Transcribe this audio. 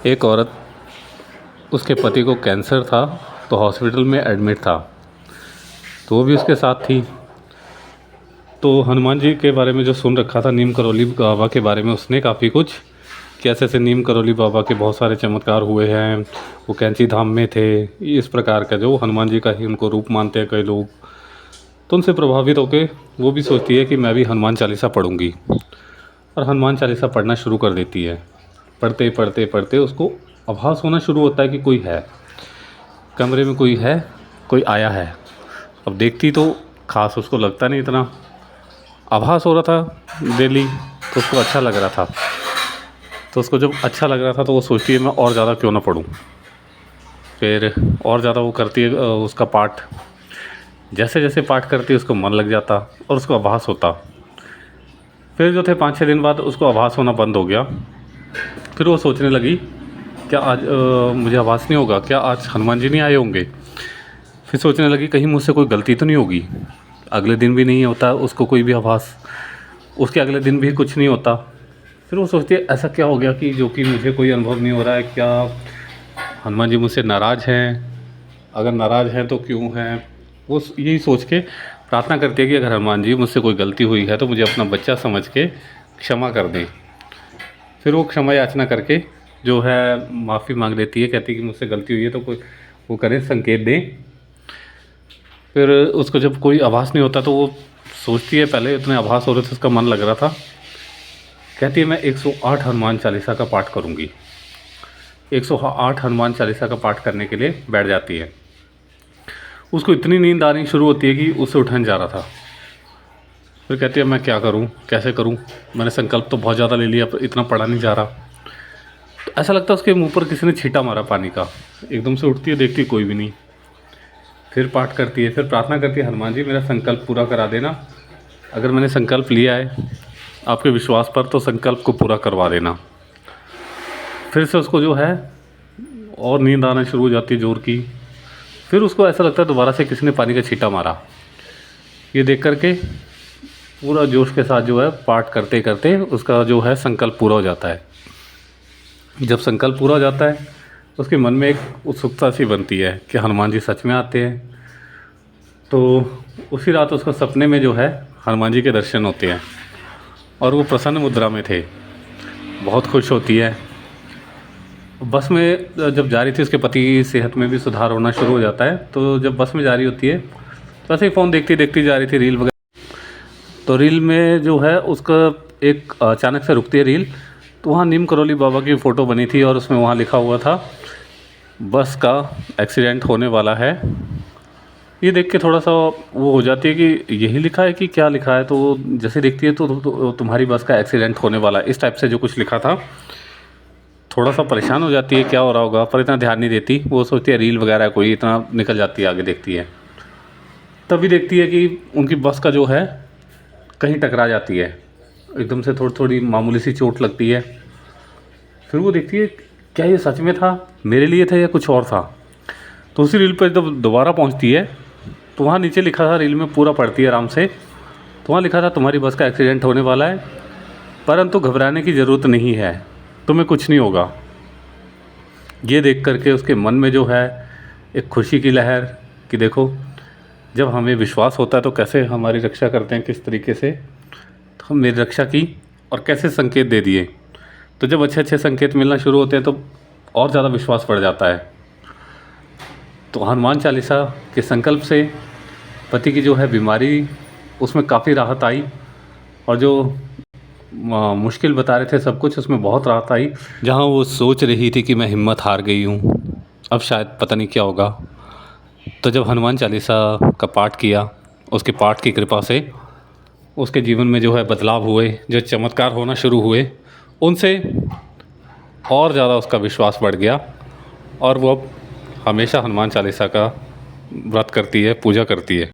एक औरत, उसके पति को कैंसर था तो हॉस्पिटल में एडमिट था, तो वो भी उसके साथ थी। तो हनुमान जी के बारे में जो सुन रखा था, नीम करौली बाबा के बारे में उसने काफ़ी कुछ, कि ऐसे ऐसे नीम करौली बाबा के बहुत सारे चमत्कार हुए हैं, वो कैंची धाम में थे, इस प्रकार का जो हनुमान जी का ही उनको रूप मानते हैं कई लोग। तो उनसे प्रभावित होकर वो भी सोचती है कि मैं भी हनुमान चालीसा पढ़ूंगी, और हनुमान चालीसा पढ़ना शुरू कर देती है। पढ़ते पढ़ते पढ़ते उसको आभास होना शुरू होता है कि कोई है कमरे में, कोई है, कोई आया है। अब देखती तो खास उसको लगता नहीं, इतना आभास हो रहा था डेली, तो उसको अच्छा लग रहा था। तो उसको जब अच्छा लग रहा था तो वो सोचती है मैं और ज़्यादा क्यों ना पढूं। फिर और ज़्यादा वो करती है उसका पाठ। जैसे जैसे पाठ करती है उसको मन लग जाता और उसको आभास होता। फिर जो थे 5-6 दिन बाद उसको आभास होना बंद हो गया। फिर वो सोचने लगी क्या आज मुझे आभास नहीं होगा, क्या आज हनुमान जी नहीं आए होंगे। फिर सोचने लगी कहीं मुझसे कोई गलती तो नहीं होगी। अगले दिन भी नहीं होता उसको कोई भी आभास, उसके अगले दिन भी कुछ नहीं होता। फिर वो सोचती है ऐसा क्या हो गया कि जो कि मुझे कोई अनुभव नहीं हो रहा है, क्या हनुमान जी मुझसे नाराज़ हैं, अगर नाराज़ हैं तो क्यों हैं। वो यही सोच के प्रार्थना करती है कि अगर हनुमान जी मुझसे कोई गलती हुई है तो मुझे अपना बच्चा समझ के क्षमा कर दें। फिर वो क्षमा याचना करके जो है माफ़ी मांग लेती है, कहती है कि मुझसे गलती हुई है तो कोई वो करें, संकेत दें। फिर उसको जब कोई आभास नहीं होता तो वो सोचती है, पहले इतने आभास हो रहे थे उसका मन लग रहा था, कहती है मैं 108 हनुमान चालीसा का पाठ करूँगी। 108 हनुमान चालीसा का पाठ करने के लिए बैठ जाती है। उसको इतनी नींद आनी शुरू होती है कि उससे उठा नहीं जा रहा था। फिर कहती है मैं क्या करूं, कैसे करूं, मैंने संकल्प तो बहुत ज़्यादा ले लिया पर इतना पढ़ा नहीं जा रहा। तो ऐसा लगता है उसके मुंह पर किसी ने छींटा मारा पानी का। एकदम से उठती है, देखती है कोई भी नहीं। फिर पाठ करती है, फिर प्रार्थना करती है हनुमान जी मेरा संकल्प पूरा करा देना, अगर मैंने संकल्प लिया है आपके विश्वास पर तो संकल्प को पूरा करवा देना। फिर से उसको जो है और नींद आना शुरू हो जाती है ज़ोर की। फिर उसको ऐसा लगता है दोबारा से किसी ने पानी का छींटा मारा। ये देख करके पूरा जोश के साथ जो है पाठ करते करते उसका जो है संकल्प पूरा हो जाता है। जब संकल्प पूरा हो जाता है उसके मन में एक उत्सुकता सी बनती है कि हनुमान जी सच में आते हैं। तो उसी रात उसको सपने में जो है हनुमान जी के दर्शन होते हैं और वो प्रसन्न मुद्रा में थे। बहुत खुश होती है। बस में जब जा रही थी उसके पति की सेहत में भी सुधार होना शुरू हो जाता है। तो जब बस में जा रही होती है तो ऐसे ही फ़ोन देखती देखती जा रही थी, रील वगैरह। तो रील में जो है उसका एक अचानक से रुकती है रील, तो वहाँ नीम करौली बाबा की फ़ोटो बनी थी और उसमें वहाँ लिखा हुआ था बस का एक्सीडेंट होने वाला है। ये देख के थोड़ा सा वो हो जाती है कि यही लिखा है कि क्या लिखा है। तो वो जैसे देखती है तो तुम्हारी बस का एक्सीडेंट होने वाला है, इस टाइप से जो कुछ लिखा था। थोड़ा सा परेशान हो जाती है क्या हो रहा होगा, पर इतना ध्यान नहीं देती। वो सोचती है रील वगैरह कोई, इतना निकल जाती है, आगे देखती है। तभी देखती है कि उनकी बस का जो है कहीं टकरा जाती है, एकदम से थोड़ी थोड़ी मामूली सी चोट लगती है। फिर वो देखती है क्या ये सच में था, मेरे लिए था या कुछ और था। तो उसी रील पर जब दोबारा पहुंचती है तो वहाँ नीचे लिखा था, रील में पूरा पढ़ती है आराम से, तो वहाँ लिखा था तुम्हारी बस का एक्सीडेंट होने वाला है, परंतु घबराने की ज़रूरत नहीं है, तुम्हें कुछ नहीं होगा। ये देख करके उसके मन में जो है एक खुशी की लहर, कि देखो जब हमें विश्वास होता है तो कैसे हमारी रक्षा करते हैं, किस तरीके से। तो हम मेरी रक्षा की और कैसे संकेत दे दिए। तो जब अच्छे अच्छे संकेत मिलना शुरू होते हैं तो और ज़्यादा विश्वास बढ़ जाता है। तो हनुमान चालीसा के संकल्प से पति की जो है बीमारी, उसमें काफ़ी राहत आई, और जो मुश्किल बता रहे थे सब कुछ, उसमें बहुत राहत आई। जहाँ वो सोच रही थी कि मैं हिम्मत हार गई हूँ, अब शायद पता नहीं क्या होगा, तो जब हनुमान चालीसा का पाठ किया, उसके पाठ की कृपा से उसके जीवन में जो है बदलाव हुए, जो चमत्कार होना शुरू हुए, उनसे और ज़्यादा उसका विश्वास बढ़ गया। और वो अब हमेशा हनुमान चालीसा का व्रत करती है, पूजा करती है।